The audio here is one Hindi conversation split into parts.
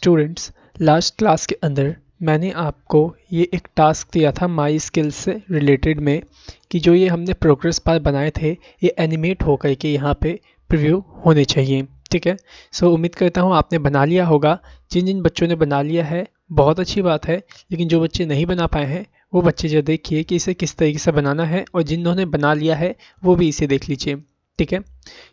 स्टूडेंट्स, लास्ट क्लास के अंदर मैंने आपको ये एक टास्क दिया था माई स्किल्स से रिलेटेड में कि जो ये हमने प्रोग्रेस बार बनाए थे ये एनिमेट हो करके यहाँ पे प्रीव्यू होने चाहिए। ठीक है। सो उम्मीद करता हूँ आपने बना लिया होगा। जिन जिन बच्चों ने बना लिया है बहुत अच्छी बात है, लेकिन जो बच्चे नहीं बना पाए हैं वो बच्चे जो देखिए कि इसे किस तरीके से बनाना है, और जिन्होंने बना लिया है वो भी इसे देख लीजिए। ठीक है,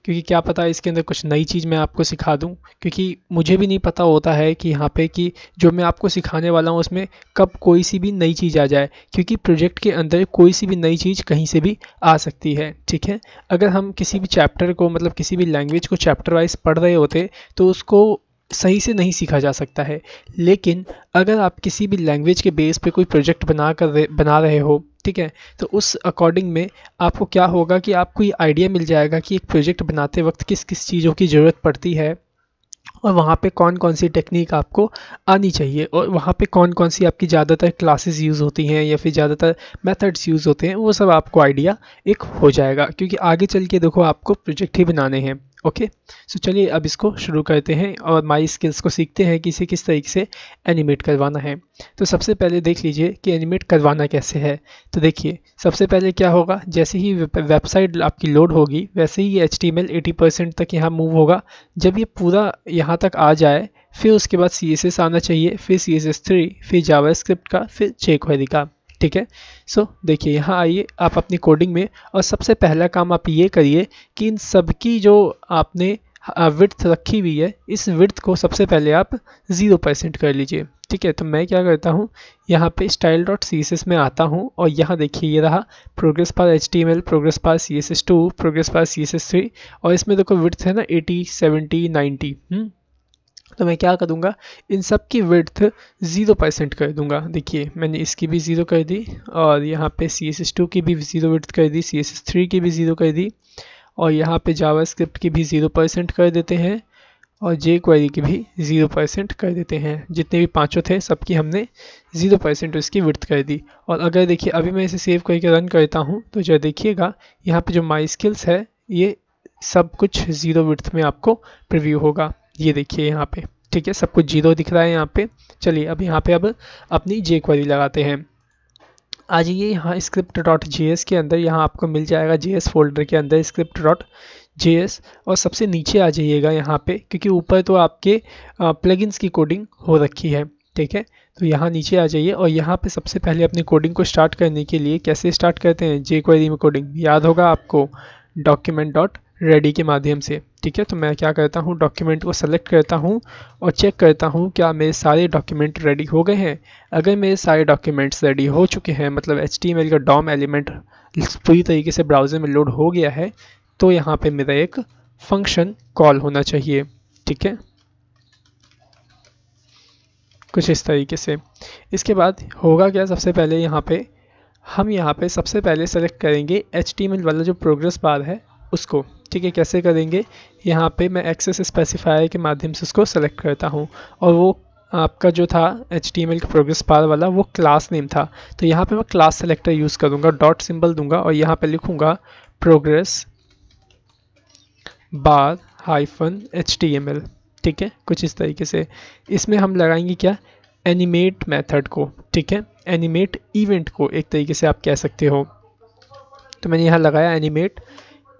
क्योंकि क्या पता इसके अंदर कुछ नई चीज़ मैं आपको सिखा दूं, क्योंकि मुझे भी नहीं पता होता है कि यहाँ पे कि जो मैं आपको सिखाने वाला हूँ उसमें कब कोई सी भी नई चीज़ आ जाए, क्योंकि प्रोजेक्ट के अंदर कोई सी भी नई चीज़ कहीं से भी आ सकती है। ठीक है, अगर हम किसी भी चैप्टर को मतलब किसी भी लैंग्वेज को चैप्टर वाइज पढ़ रहे होते तो उसको सही से नहीं सीखा जा सकता है, लेकिन अगर आप किसी भी लैंग्वेज के बेस पे कोई प्रोजेक्ट बना रहे हो, ठीक है, तो उस अकॉर्डिंग में आपको क्या होगा कि आपको ये आइडिया मिल जाएगा कि एक प्रोजेक्ट बनाते वक्त किस किस चीज़ों की ज़रूरत पड़ती है, और वहाँ पे कौन कौन सी टेक्निक आपको आनी चाहिए, और वहाँ पे कौन कौन सी आपकी ज़्यादातर क्लासेस यूज़ होती हैं या फिर ज़्यादातर मेथड्स यूज़ होते हैं, वो सब आपको आइडिया एक हो जाएगा, क्योंकि आगे चल के देखो आपको प्रोजेक्ट ही बनाने हैं। ओके, सो चलिए अब इसको शुरू करते हैं और माई स्किल्स को सीखते हैं कि इसे किस तरीके से एनिमेट करवाना है। तो सबसे पहले देख लीजिए कि एनिमेट करवाना कैसे है। तो देखिए सबसे पहले क्या होगा, जैसे ही वेबसाइट आपकी लोड होगी वैसे ही ये HTML 80% तक यहाँ मूव होगा। जब ये पूरा यहाँ तक आ जाए फिर उसके बाद CSS आना चाहिए, फिर CSS3, फिर जावास्क्रिप्ट का, फिर jQuery का। ठीक है, सो देखिए यहाँ आइए आप अपनी कोडिंग में, और सबसे पहला काम आप ये करिए कि इन सब की जो आपने विड्थ रखी हुई है इस विड्थ को सबसे पहले आप 0% कर लीजिए। ठीक है, तो मैं क्या करता हूँ यहाँ पे style.css में आता हूँ, और यहाँ देखिए ये रहा progress bar HTML, progress bar CSS2, progress bar CSS3, और इसमें देखो विड्थ है ना 80, 70, 90। तो मैं क्या करूँगा, इन सब की विड्थ 0% कर दूंगा। देखिए मैंने इसकी भी 0 कर दी, और यहाँ पे CSS2 की भी 0 विड्थ कर दी, CSS3 की भी 0 कर दी, और यहाँ पे जावास्क्रिप्ट की भी 0% कर देते हैं, और jQuery की भी 0% कर देते हैं। जितने भी पांचों थे सबकी हमने 0% उसकी विड्थ कर दी। और अगर देखिए अभी मैं इसे सेव करके रन करता हूँ तो जो देखिएगा यहाँ पे जो माई स्किल्स है ये सब कुछ 0 विड्थ में आपको प्रीव्यू होगा। ये देखिए यहाँ पे, ठीक है, सब कुछ 0 दिख रहा है यहाँ पे। चलिए अब यहाँ पे अब अपनी jQuery लगाते हैं। आ जाइए यहाँ script.js के अंदर, यहाँ आपको मिल जाएगा JS फोल्डर के अंदर script.js, और सबसे नीचे आ जाइएगा यहाँ पे, क्योंकि ऊपर तो आपके प्लगइन्स की कोडिंग हो रखी है। ठीक है, तो यहाँ नीचे आ जाइए, और यहाँ पे सबसे पहले अपनी कोडिंग को स्टार्ट करने के लिए कैसे स्टार्ट करते हैं jQuery में कोडिंग, याद होगा आपको document.ready के माध्यम से। ठीक है, तो मैं क्या करता हूँ डॉक्यूमेंट को सेलेक्ट करता हूँ और चेक करता हूँ क्या मेरे सारे डॉक्यूमेंट रेडी हो गए हैं। अगर मेरे सारे डॉक्यूमेंट्स रेडी हो चुके हैं, मतलब HTML का DOM एलिमेंट पूरी तरीके से ब्राउज़र में लोड हो गया है, तो यहाँ पे मेरा एक फंक्शन कॉल होना चाहिए। ठीक है, कुछ इस तरीके से। इसके बाद होगा क्या, सबसे पहले यहाँ पे सबसे पहले सेलेक्ट करेंगे HTML वाला जो प्रोग्रेस बार है उसको। ठीक है, कैसे करेंगे, यहाँ पे मैं एक्सेस स्पेसिफायर के माध्यम से उसको सेलेक्ट करता हूँ, और वो आपका जो था HTML का प्रोग्रेस बार वाला वो क्लास नेम था, तो यहाँ पे मैं क्लास सेलेक्टर यूज़ करूँगा, डॉट सिंबल दूंगा, और यहाँ पे लिखूँगा प्रोग्रेस बार -HTML। ठीक है, कुछ इस तरीके से। इसमें हम लगाएंगे क्या, एनिमेट मेथड को। ठीक है, एनिमेट इवेंट को एक तरीके से आप कह सकते हो। तो मैंने यहाँ लगाया एनिमेट।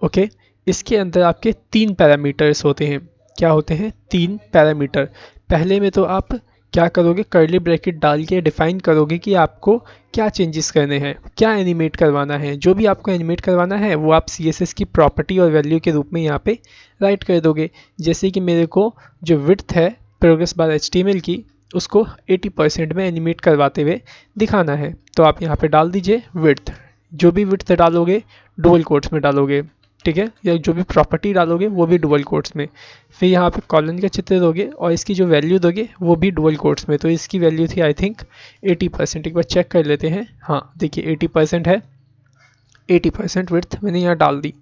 ओके, इसके अंदर आपके 3 पैरामीटर्स होते हैं। क्या होते हैं, 3 पैरामीटर। पहले में तो आप क्या करोगे, कर्ली ब्रैकेट डाल के डिफाइन करोगे कि आपको क्या चेंजेस करने हैं, क्या एनिमेट करवाना है। जो भी आपको एनिमेट करवाना है वो आप CSS की प्रॉपर्टी और वैल्यू के रूप में यहाँ पे राइट कर दोगे। जैसे कि मेरे को जो विड्थ है प्रोग्रेस बार HTML की उसको 80% में एनिमेट करवाते हुए दिखाना है, तो आप यहाँ पे डाल दीजिए विड्थ। जो भी विड्थ डालोगे डबल कोट्स में डालोगे। ठीक है, या जो भी प्रॉपर्टी डालोगे वो भी डुअल कोट्स में। फिर यहाँ पे कॉलन का चित्र दोगे, और इसकी जो वैल्यू दोगे वो भी डुअल कोट्स में। तो इसकी वैल्यू थी आई थिंक 80%। एक बार चेक कर लेते हैं। हाँ देखिए 80% है, 80% विड्थ मैंने यहाँ डाल दी।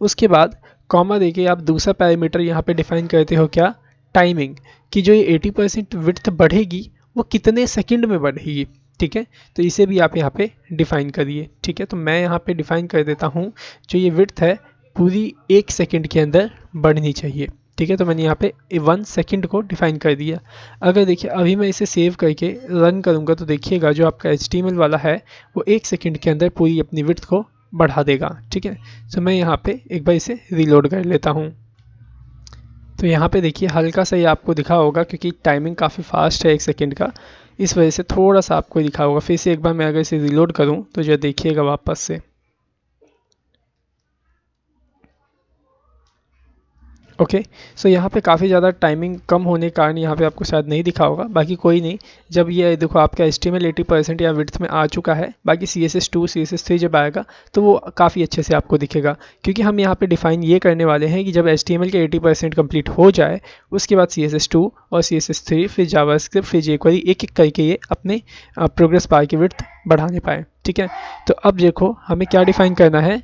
उसके बाद कॉमा देके आप दूसरा पैरामीटर यहाँ पे डिफाइन करते हो क्या, टाइमिंग, कि जो ये 80% विड्थ बढ़ेगी वो कितने सेकंड में बढ़ेगी। ठीक है, तो इसे भी आप यहाँ पे डिफाइन करिए। ठीक है, तो मैं यहाँ पे डिफाइन कर देता हूँ जो ये विड्थ है पूरी 1 सेकंड के अंदर बढ़नी चाहिए। ठीक है, तो मैंने यहाँ पे 1 सेकंड को डिफाइन कर दिया। अगर देखिए अभी मैं इसे सेव करके रन करूँगा तो देखिएगा जो आपका HTML वाला है वो 1 सेकंड के अंदर पूरी अपनी विड्थ को बढ़ा देगा। ठीक है, तो मैं यहाँ पे एक बार इसे रीलोड कर लेता हूँ। तो यहाँ पे देखिए हल्का सा ये आपको दिखा होगा क्योंकि टाइमिंग काफ़ी फास्ट है 1 सेकंड का, इस वजह से थोड़ा सा आपको दिखा होगा। फिर से एक बार मैं अगर इसे रीलोड करूँ तो जो देखिएगा वापस से, ओके। सो यहाँ पे काफ़ी ज़्यादा टाइमिंग कम होने के कारण यहाँ पे आपको शायद नहीं दिखा होगा, बाकी कोई नहीं। जब ये देखो आपका HTML 80% या विड्थ में आ चुका है, बाकी CSS2 CSS3 जब आएगा तो वो काफ़ी अच्छे से आपको दिखेगा, क्योंकि हम यहाँ पे डिफाइन ये करने वाले हैं कि जब HTML के 80% कंप्लीट हो जाए उसके बाद CSS2 और CSS3 फिर जावास्क्रिप्ट फिर jQuery एक एक करके ये अपने प्रोग्रेस बार की विड्थ बढ़ाने पाए। ठीक है, तो अब देखो हमें क्या डिफाइन करना है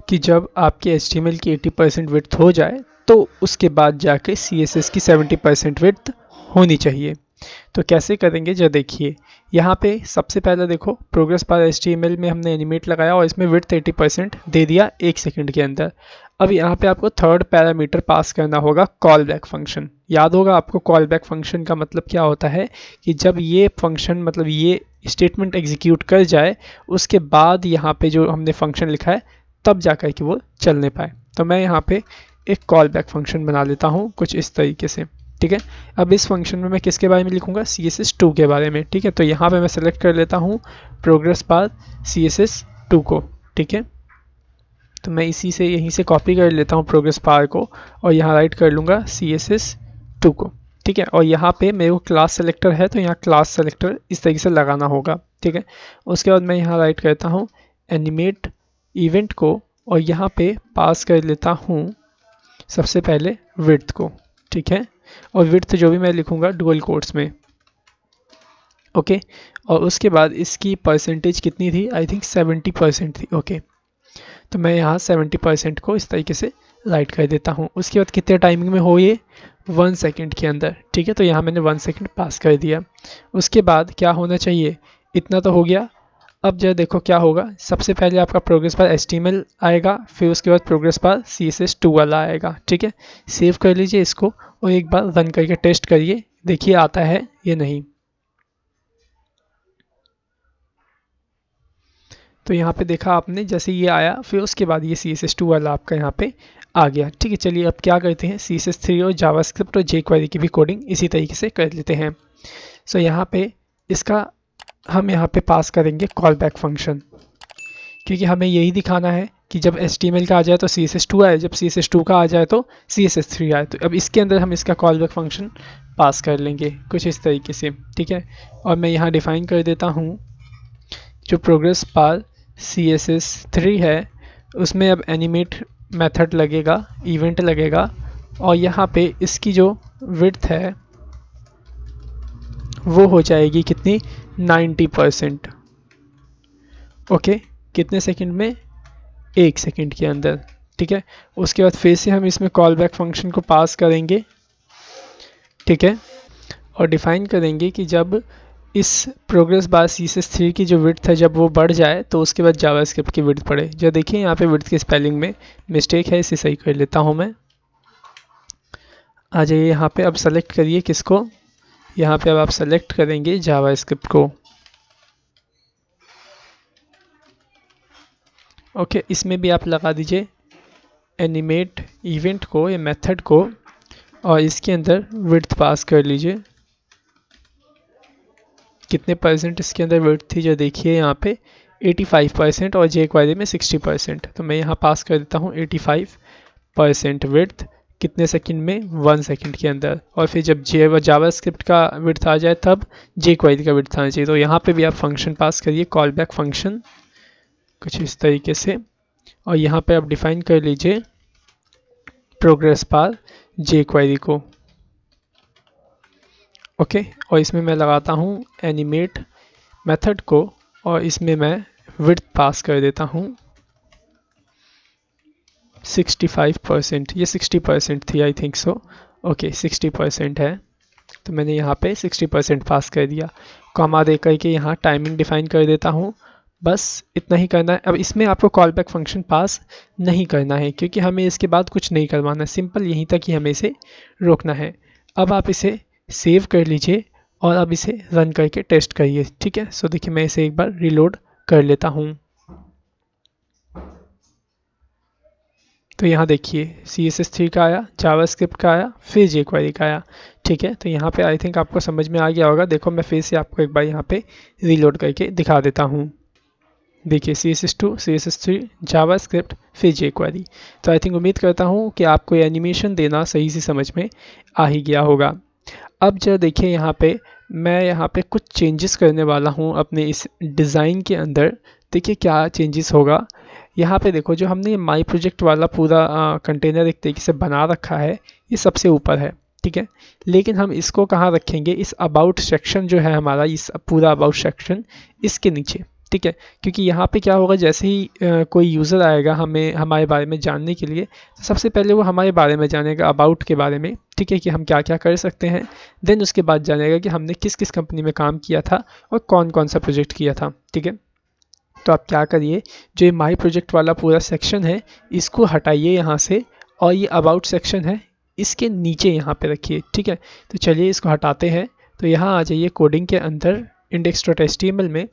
कि जब आपके HTML की 80% विड्थ हो जाए तो उसके बाद जाके CSS की 70% विड्थ होनी चाहिए। तो कैसे करेंगे जो देखिए, यहाँ पे सबसे पहले देखो प्रोग्रेस बार HTML में हमने एनिमेट लगाया और इसमें विड्थ 80% दे दिया 1 सेकंड के अंदर। अब यहाँ पे आपको थर्ड पैरामीटर पास करना होगा कॉल बैक फंक्शन। याद होगा आपको कॉल बैक फंक्शन का मतलब क्या होता है कि जब ये फंक्शन मतलब ये स्टेटमेंट एग्जीक्यूट कर जाए उसके बाद यहाँ पे जो हमने फंक्शन लिखा है तब जाकर कि वो चलने पाए। तो मैं यहाँ पे एक कॉल बैक फंक्शन बना लेता हूँ कुछ इस तरीके से। ठीक है, अब इस फंक्शन में मैं किसके बारे में लिखूंगा, CSS2 के बारे में। ठीक है, तो यहाँ पे मैं सेलेक्ट कर लेता हूँ प्रोग्रेस बार CSS2 को। ठीक है, तो मैं इसी से यहीं से कॉपी कर लेता हूँ प्रोग्रेस बार को और यहाँ राइट कर लूँगा CSS2 को। ठीक है, और यहाँ पे मेरे को क्लास सेलेक्टर है तो यहाँ क्लास सेलेक्टर इस तरीके से लगाना होगा। ठीक है, उसके बाद मैं यहाँ राइट करता हूँ एनिमेट इवेंट को और यहाँ पे पास कर लेता हूँ सबसे पहले विड्थ को। ठीक है, और विड्थ जो भी मैं लिखूँगा डुअल कोट्स में। ओके, और उसके बाद इसकी परसेंटेज कितनी थी, आई थिंक 70% थी। ओके, तो मैं यहाँ 70% को इस तरीके से राइट कर देता हूँ। उसके बाद कितने टाइमिंग में हो ये, 1 सेकंड के अंदर। ठीक है, तो यहाँ मैंने 1 सेकंड पास कर दिया। उसके बाद क्या होना चाहिए, इतना तो हो गया। अब जब देखो क्या होगा, सबसे पहले आपका प्रोग्रेस बार HTML आएगा, फिर उसके बाद प्रोग्रेस बार CSS2 वाला आएगा। ठीक है, सेव कर लीजिए इसको और एक बार रन करके टेस्ट करिए, देखिए आता है या नहीं। तो यहाँ पे देखा आपने जैसे ये आया, फिर उसके बाद ये CSS2 वाला आपका यहाँ पे आ गया। ठीक है, चलिए अब क्या करते हैं, CSS3 और जावास्क्रिप्ट और jQuery की भी कोडिंग इसी तरीके से कर लेते हैं। सो यहाँ पे इसका हम यहाँ पे पास करेंगे कॉल बैक फंक्शन, क्योंकि हमें यही दिखाना है कि जब HTML का आ जाए तो CSS2 आए, जब CSS2 का आ जाए तो CSS3 आए। तो अब इसके अंदर हम इसका कॉल बैक फंक्शन पास कर लेंगे कुछ इस तरीके से। ठीक है, और मैं यहाँ डिफाइन कर देता हूँ जो प्रोग्रेस बार CSS3 है उसमें अब एनिमेट मेथड लगेगा, इवेंट लगेगा, और यहाँ पे इसकी जो विड्थ है वो हो जाएगी कितनी, 90%। ओके, कितने सेकंड में, 1 सेकंड के अंदर। ठीक है, उसके बाद फिर से हम इसमें कॉल बैक फंक्शन को पास करेंगे। ठीक है, और डिफाइन करेंगे कि जब इस प्रोग्रेस बार CSS3 की जो विड्थ है जब वो बढ़ जाए तो उसके बाद जावास्क्रिप्ट की विड्थ बढ़े। जो देखिए यहाँ पे विड्थ की स्पेलिंग में मिस्टेक है, इसे सही कर लेता हूँ मैं। आ जाइए यहाँ पे, अब सेलेक्ट करिए किसको, यहाँ पे अब आप सेलेक्ट करेंगे जावास्क्रिप्ट को। ओके, इसमें भी आप लगा दीजिए एनिमेट इवेंट को या मेथड को और इसके अंदर विड्थ पास कर लीजिए। कितने परसेंट इसके अंदर विड्थ थी, जो देखिए यहाँ पे 85% और jQuery में 60%। तो मैं यहाँ पास कर देता हूँ 85% विड्थ, कितने सेकंड में, 1 सेकंड के अंदर। और फिर जब जावास्क्रिप्ट का विड्थ आ जाए तब jQuery का विड्थ आना चाहिए। तो यहाँ पे भी आप फंक्शन पास करिए कॉल बैक फंक्शन कुछ इस तरीके से, और यहाँ पे आप डिफाइन कर लीजिए प्रोग्रेस बार jQuery को। ओके, और इसमें मैं लगाता हूँ एनिमेट मेथड को और इसमें मैं विड्थ पास कर देता हूँ 65%। ये 60% थी आई थिंक सो। ओके, 60% है, तो मैंने यहाँ पे 60% पास कर दिया। कॉमा दे करके यहाँ टाइमिंग डिफाइन कर देता हूँ बस इतना ही करना है। अब इसमें आपको कॉल बैक फंक्शन पास नहीं करना है क्योंकि हमें इसके बाद कुछ नहीं करवाना, सिंपल यहीं तक ही हमें इसे रोकना है। अब आप इसे सेव कर लीजिए और अब इसे रन करके टेस्ट करिए, ठीक है। सो देखिए मैं इसे एक बार रिलोड कर लेता हूँ। तो यहाँ देखिए CSS3 का आया, जावास्क्रिप्ट का आया, फिर jQuery का आया, ठीक है। तो यहाँ पे आई थिंक आपको समझ में आ गया होगा। देखो मैं फिर से आपको एक बार यहाँ पे रीलोड करके दिखा देता हूँ। देखिए CSS2, CSS3, जावास्क्रिप्ट, फिर jQuery। तो आई थिंक उम्मीद करता हूँ कि आपको ये एनिमेशन देना सही से समझ में आ ही गया होगा। अब जो देखिए यहाँ पे मैं यहाँ पे कुछ चेंजेस करने वाला हूँ अपने इस डिज़ाइन के अंदर। देखिए क्या चेंजेस होगा। यहाँ पे देखो जो हमने माई प्रोजेक्ट वाला पूरा कंटेनर एक तरीके से बना रखा है, ये सबसे ऊपर है, ठीक है। लेकिन हम इसको कहाँ रखेंगे, इस अबाउट सेक्शन जो है हमारा, इस पूरा अबाउट सेक्शन इसके नीचे, ठीक है। क्योंकि यहाँ पे क्या होगा, जैसे ही कोई यूज़र आएगा हमें हमारे बारे में जानने के लिए, तो सबसे पहले वो हमारे बारे में जानेगा, अबाउट के बारे में, ठीक है, कि हम क्या क्या कर सकते हैं। देन उसके बाद जानेगा कि हमने किस किस कंपनी में काम किया था और कौन कौन सा प्रोजेक्ट किया था, ठीक है। तो आप क्या करिए, जो ये माई प्रोजेक्ट वाला पूरा सेक्शन है इसको हटाइए यहाँ से, और ये अबाउट सेक्शन है इसके नीचे यहाँ पे रखिए, ठीक है। तो चलिए इसको हटाते हैं। तो यहाँ आ जाइए कोडिंग के अंदर index.html में,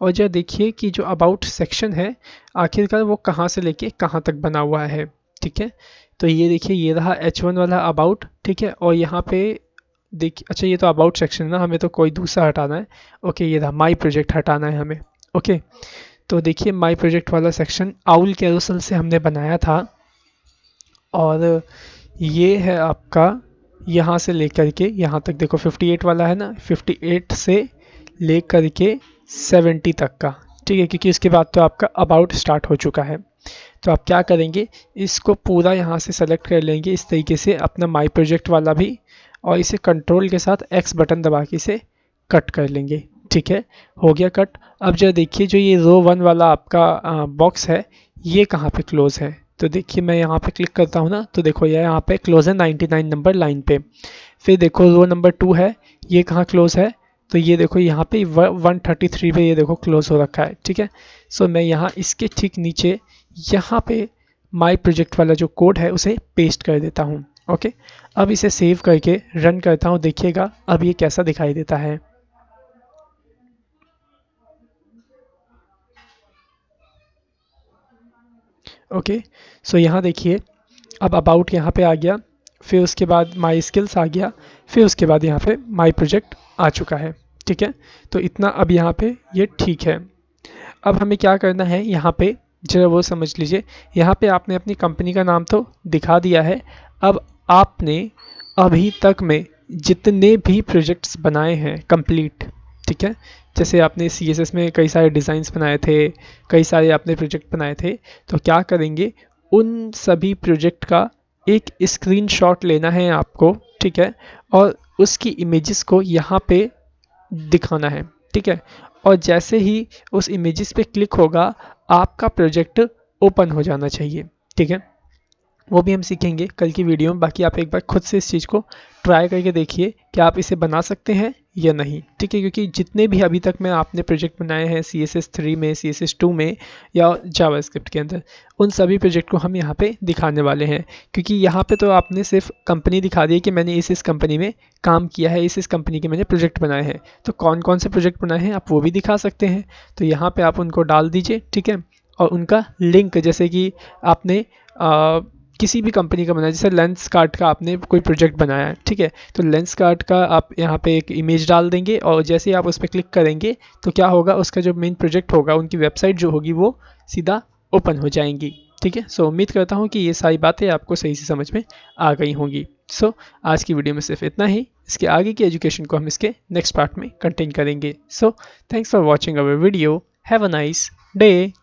और जो देखिए कि जो अबाउट सेक्शन है आखिरकार वो कहाँ से लेके कहाँ तक बना हुआ है, ठीक है। तो ये देखिए ये रहा H1 वाला अबाउट, ठीक है। और यहाँ पे देखिए, अच्छा ये तो अबाउट सेक्शन है ना, हमें तो कोई दूसरा हटाना है। ओके ये रहा माई प्रोजेक्ट हटाना है हमें। ओके तो देखिए माई प्रोजेक्ट वाला सेक्शन आउल कैरोसेल से हमने बनाया था, और ये है आपका यहाँ से लेकर के यहाँ तक, देखो 58 वाला है ना, 58 से लेकर के 70 तक का, ठीक है। क्योंकि इसके बाद तो आपका अबाउट स्टार्ट हो चुका है। तो आप क्या करेंगे, इसको पूरा यहाँ से सेलेक्ट कर लेंगे इस तरीके से, अपना माई प्रोजेक्ट वाला भी, और इसे कंट्रोल के साथ X बटन दबा के इसे कट कर लेंगे, ठीक है। हो गया कट। अब जो देखिए जो ये रो 1 वाला आपका बॉक्स है, ये कहाँ पे क्लोज है। तो देखिए मैं यहाँ पे क्लिक करता हूँ ना, तो देखो ये यहाँ पे क्लोज है 99 नंबर लाइन पे। फिर देखो रो नंबर 2 है, ये कहाँ क्लोज है, तो ये देखो यहाँ पे 133 पे ये देखो क्लोज हो रखा है, ठीक है। सो मैं यहाँ इसके ठीक नीचे यहाँ पे माई प्रोजेक्ट वाला जो कोड है उसे पेस्ट कर देता हूँ। ओके अब इसे सेव करके रन करता हूँ, देखिएगा अब ये कैसा दिखाई देता है। ओके सो यहाँ देखिए अब अबाउट यहाँ पे आ गया, फिर उसके बाद माई स्किल्स आ गया, फिर उसके बाद यहाँ पे माई प्रोजेक्ट आ चुका है, ठीक है। तो इतना अब यहाँ पे ये ठीक है। अब हमें क्या करना है, यहाँ पे जरा वो समझ लीजिए, यहाँ पे आपने अपनी कंपनी का नाम तो दिखा दिया है। अब आपने अभी तक में जितने भी प्रोजेक्ट्स बनाए हैं कंप्लीट, ठीक है, जैसे आपने CSS में कई सारे डिज़ाइंस बनाए थे, कई सारे आपने प्रोजेक्ट बनाए थे, तो क्या करेंगे, उन सभी प्रोजेक्ट का एक स्क्रीनशॉट लेना है आपको, ठीक है, और उसकी इमेजेस को यहाँ पे दिखाना है, ठीक है। और जैसे ही उस इमेजेस पे क्लिक होगा आपका प्रोजेक्ट ओपन हो जाना चाहिए, ठीक है। वो भी हम सीखेंगे कल की वीडियो में। बाकी आप एक बार खुद से इस चीज़ को ट्राई करके देखिए कि आप इसे बना सकते हैं या नहीं, ठीक है। क्योंकि जितने भी अभी तक में आपने प्रोजेक्ट बनाए हैं CSS3 में, CSS2 में या जावास्क्रिप्ट के अंदर, उन सभी प्रोजेक्ट को हम यहाँ पे दिखाने वाले हैं। क्योंकि यहाँ पे तो आपने सिर्फ कंपनी दिखा दी है कि मैंने इस कंपनी में काम किया है, इस कंपनी के मैंने प्रोजेक्ट बनाए हैं, तो कौन कौन से प्रोजेक्ट बनाए हैं आप वो भी दिखा सकते हैं। तो यहाँ पर आप उनको डाल दीजिए, ठीक है। और उनका लिंक, जैसे कि आपने किसी भी कंपनी का बनाया, जैसे लेंसकार्ट का आपने कोई प्रोजेक्ट बनाया है, ठीक है, तो लेंसकार्ट का आप यहाँ पे एक इमेज डाल देंगे, और जैसे ही आप उस पर क्लिक करेंगे तो क्या होगा, उसका जो मेन प्रोजेक्ट होगा, उनकी वेबसाइट जो होगी वो सीधा ओपन हो जाएंगी, ठीक है। सो उम्मीद करता हूँ कि ये सारी बातें आपको सही से समझ में आ गई होंगी। सो आज की वीडियो में सिर्फ इतना ही। इसके आगे की एजुकेशन को हम इसके नेक्स्ट पार्ट में कंटिन्यू करेंगे। So thanks for watching our video. Have a nice day.